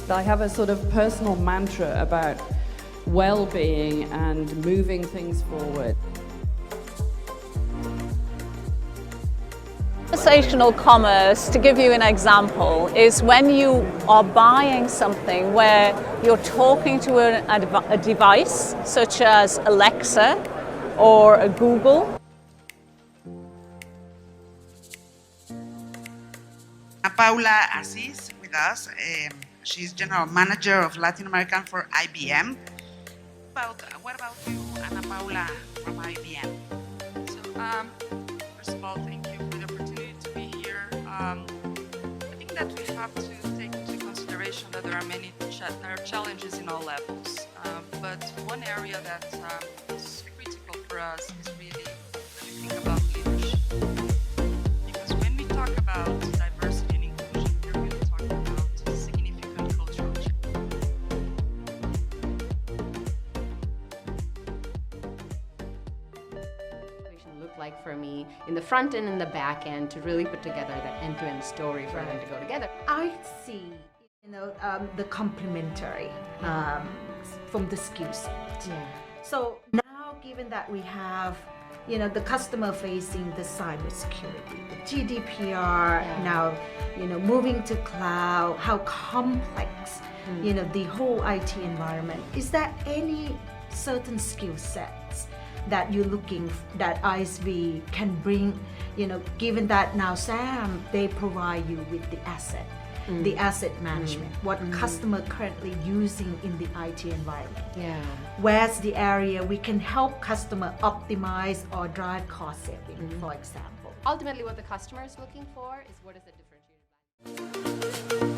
I have a sort of personal mantra about well-being and moving things forward. Conversational commerce, to give you an example, is when you are buying something where you're talking to a device such as Alexa or a Google. Paula Assis with us. She's General Manager of Latin American for IBM. What about you, Ana Paula, from IBM? So, first of all, thank you for the opportunity to be here. I think that we have to take into consideration that there are many challenges in all levels. But one area that is critical for us is really when we think about leadership. Because when we talk about diversity and inclusion, we're really talking about significant cultural change. Looked like for me in the front end and the back end to really put together that end-to-end story for them to go together. I see, the complementary from the skill set. Yeah. So now, given that we have, the customer facing the cybersecurity, the GDPR, now, moving to cloud, how complex, the whole IT environment. Is there any certain skill sets that you're looking, that ISV can bring, given that now SAM, they provide you with the asset, the asset management, what customer currently using in the IT environment. Yeah. Where's the area we can help customer optimize or drive cost saving, for example? Ultimately, what the customer is looking for is what is the differentiated value.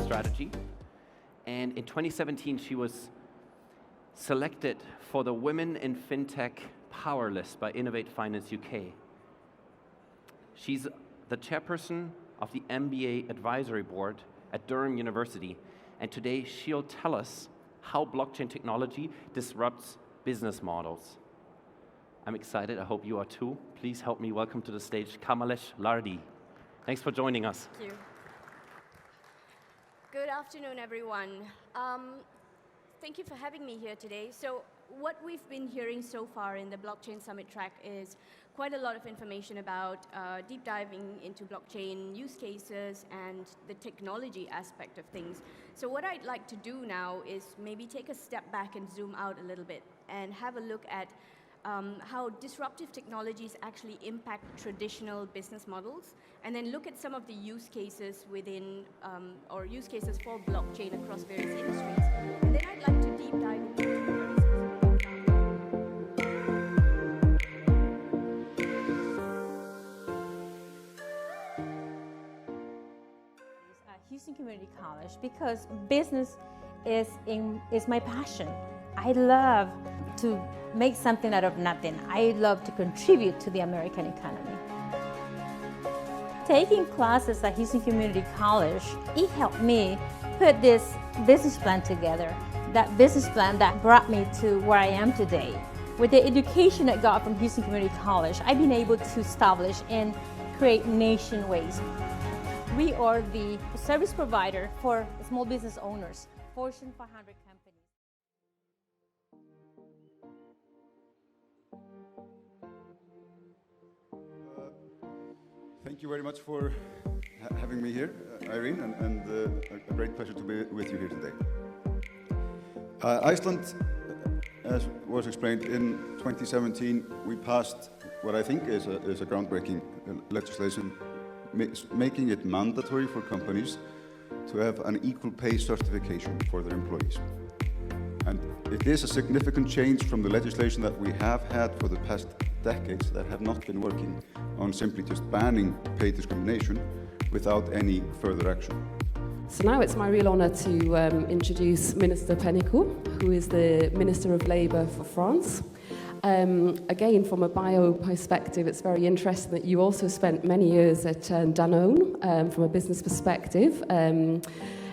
Strategy, and in 2017 she was selected for the Women in FinTech Power List by Innovate Finance UK. She's the chairperson of the MBA Advisory Board at Durham University, and today she'll tell us how blockchain technology disrupts business models. I'm excited, I hope you are too. Please help me welcome to the stage Kamalesh Lardi. Thanks for joining us. Thank you. Good afternoon, everyone. Thank you for having me here today. So what we've been hearing so far in the Blockchain Summit track is quite a lot of information about deep diving into blockchain use cases and the technology aspect of things. So what I'd like to do now is maybe take a step back and zoom out a little bit and have a look at how disruptive technologies actually impact traditional business models, and then look at some of the use cases within, or use cases for blockchain across various industries. And then I'd like to deep dive into Houston Community College because business is my passion. I love to make something out of nothing. I love to contribute to the American economy. Taking classes at Houston Community College, it helped me put this business plan together. That business plan that brought me to where I am today. With the education I got from Houston Community College, I've been able to establish and create nationwide. We are the service provider for small business owners, Fortune 500 companies. Thank you very much for having me here, Irene, and a great pleasure to be with you here today. Iceland, as was explained, in 2017 we passed what I think is a groundbreaking legislation, making it mandatory for companies to have an equal pay certification for their employees. And it is a significant change from the legislation that we have had for the past decades that have not been working on simply just banning pay discrimination without any further action. So now it's my real honour to introduce Minister Pénicaud, who is the Minister of Labour for France. Again, from a bio perspective, it's very interesting that you also spent many years at Danone from a business perspective.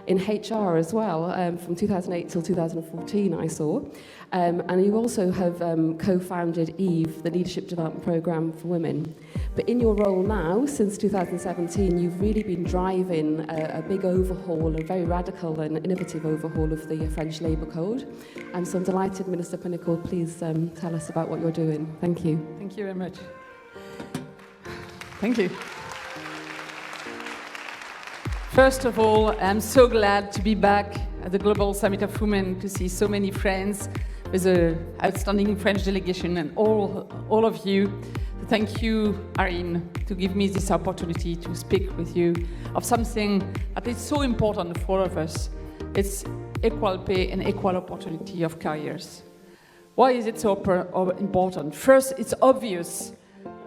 in HR as well, from 2008 till 2014, I saw. And you also have co-founded EVE, the Leadership Development Programme for Women. But in your role now, since 2017, you've really been driving a big overhaul, a very radical and innovative overhaul of the French Labour Code. So I'm delighted, Minister Pinnacle, please tell us about what you're doing. Thank you. Thank you very much. Thank you. First of all, I'm so glad to be back at the Global Summit of Women, to see so many friends with an outstanding French delegation, and all of you. Thank you, Arine, to give me this opportunity to speak with you of something that is so important for all of us. It's equal pay and equal opportunity of careers. Why is it so important? First, it's obvious.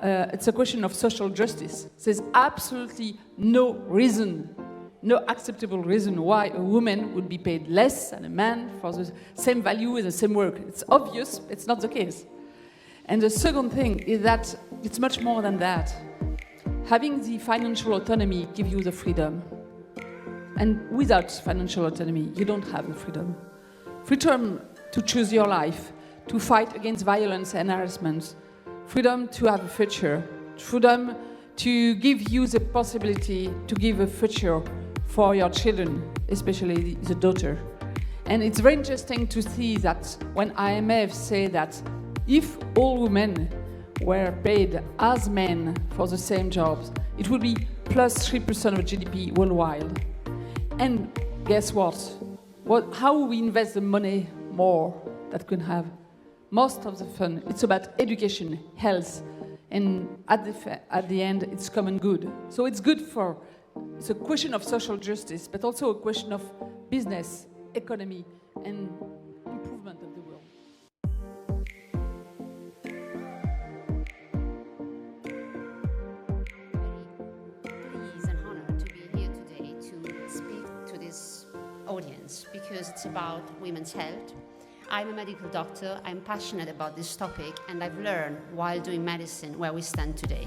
It's a question of social justice. There's absolutely no reason, no acceptable reason why a woman would be paid less than a man for the same value and the same work. It's obvious, it's not the case. And the second thing is that it's much more than that. Having the financial autonomy gives you the freedom. And without financial autonomy, you don't have the freedom. Freedom to choose your life, to fight against violence and harassment, freedom to have a future, freedom to give you the possibility to give a future for your children, especially the daughter. And it's very interesting to see that when IMF say that if all women were paid as men for the same jobs, it would be plus 3% of GDP worldwide. And guess what? How we invest the money more that could have? Most of the fund, it's about education, health, and at the end, it's common good. So it's good for, it's a question of social justice, but also a question of business, economy, and improvement of the world. Pleased and honored to be here today to speak to this audience because it's about women's health. I'm a medical doctor, I'm passionate about this topic, and I've learned while doing medicine where we stand today.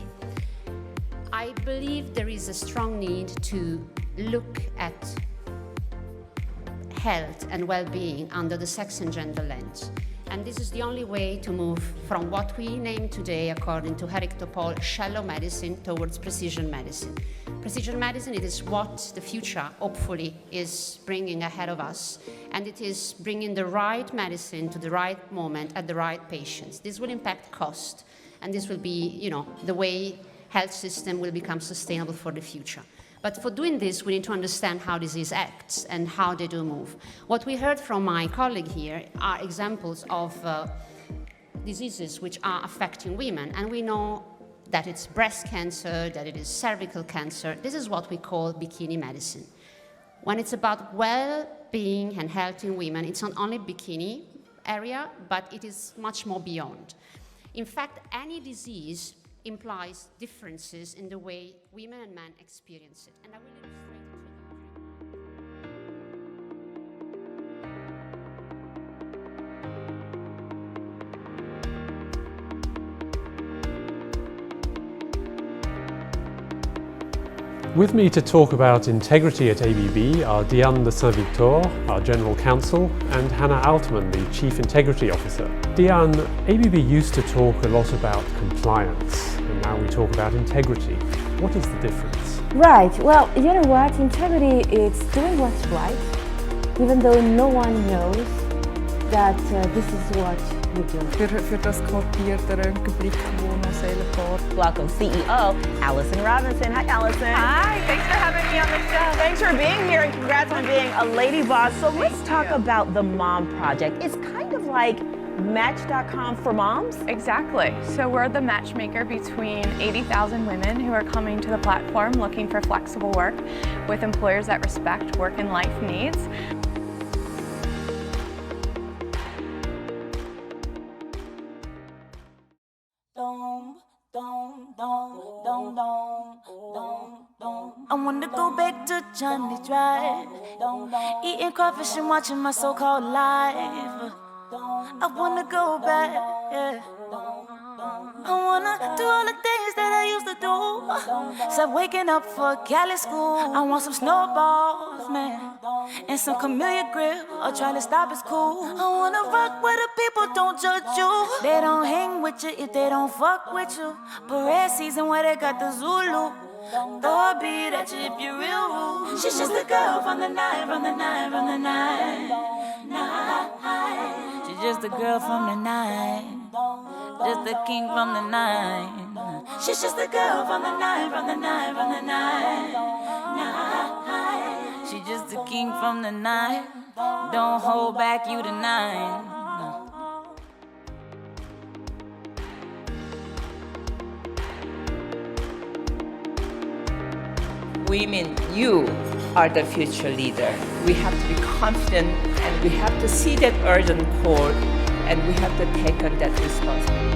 I believe there is a strong need to look at health and well-being under the sex and gender lens. And this is the only way to move from what we name today, according to Eric Topol, shallow medicine towards precision medicine. Precision medicine, it is what the future, hopefully, is bringing ahead of us. And it is bringing the right medicine to the right moment at the right patients. This will impact cost. And this will be, the way health system will become sustainable for the future. But for doing this, we need to understand how disease acts and how they do move. What we heard from my colleague here are examples of diseases which are affecting women. And we know that it's breast cancer, that it is cervical cancer. This is what we call bikini medicine. When it's about well-being and health in women, it's not only bikini area, but it is much more beyond. In fact, any disease implies differences in the way women and men experience it. And I will illustrate it. With me to talk about integrity at ABB are Diane de Saint-Victor, our General Counsel, and Hannah Altman, the Chief Integrity Officer. Diane, ABB used to talk a lot about compliance, and now we talk about integrity. What is the difference? Right, well, you know what? Integrity is doing what's right, even though no one knows that this is what you do. Für das quartierte Röntgenblick, wo noch Seelen vor. Welcome CEO Allison Robinson. Hi, Allison. Hi, thanks for having me on the show. Thanks for being here and congrats on being a lady boss. So let's talk about the Mom Project. It's kind of like Match.com for moms? Exactly. So we're the matchmaker between 80,000 women who are coming to the platform looking for flexible work with employers that respect work and life needs. I wanna go back to Johnny Drive, eating crawfish and watching my so-called life. I wanna go back, yeah. I wanna do all the things that I used to do. Stop waking up for Cali school. I want some snowballs, man. and some chameleon grip, or try to stop is cool. I wanna rock where the people don't judge you. They don't hang with you if they don't fuck with you. Parade season where they got the Zulu. Throw a beat at you if you're real rude. She's just a girl from the night, from the night, from the night. She's just a girl from the night. Just a king from the night. She's just a girl from the night, from the night, from the night. She's just a king from the night. Don't hold back, you tonight. Women, you are the future leader. We have to be confident and we have to see that urgent call and we have to take on that responsibility.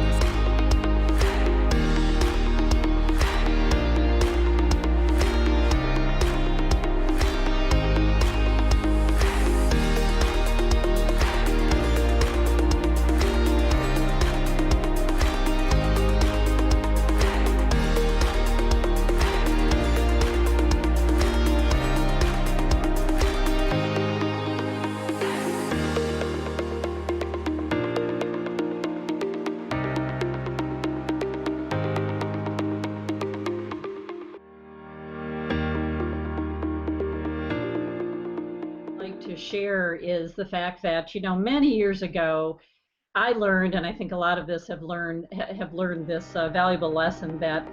Share is the fact that, you know, many years ago I learned, and I think a lot of us have learned this valuable lesson, that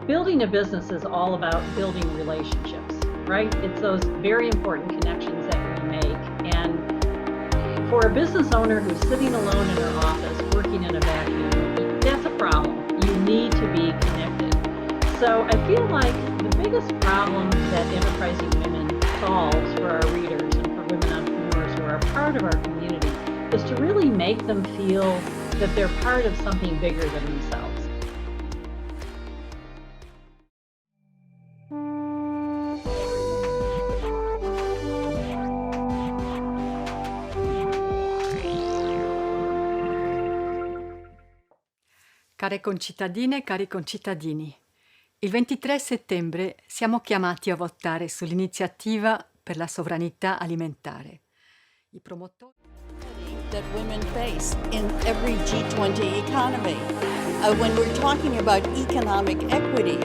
building a business is all about building relationships, right? It's those very important connections that we make. And for a business owner who's sitting alone in her office working in a vacuum, that's a problem. You need to be connected. So I feel like the biggest problem that enterprising women solves for our readers women entrepreneurs who are a part of our community is to really make them feel that they're part of something bigger than themselves. Care concittadine e cari concittadini, il 23 settembre siamo chiamati a votare sull'iniziativa per la sovranità alimentare. I promotori that women face in every G20 economy. When we're talking about economic equity,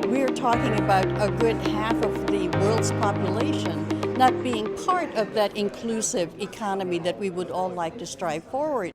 we're talking about a good half of the world's population not being part of that inclusive economy that we would all like to strive forward.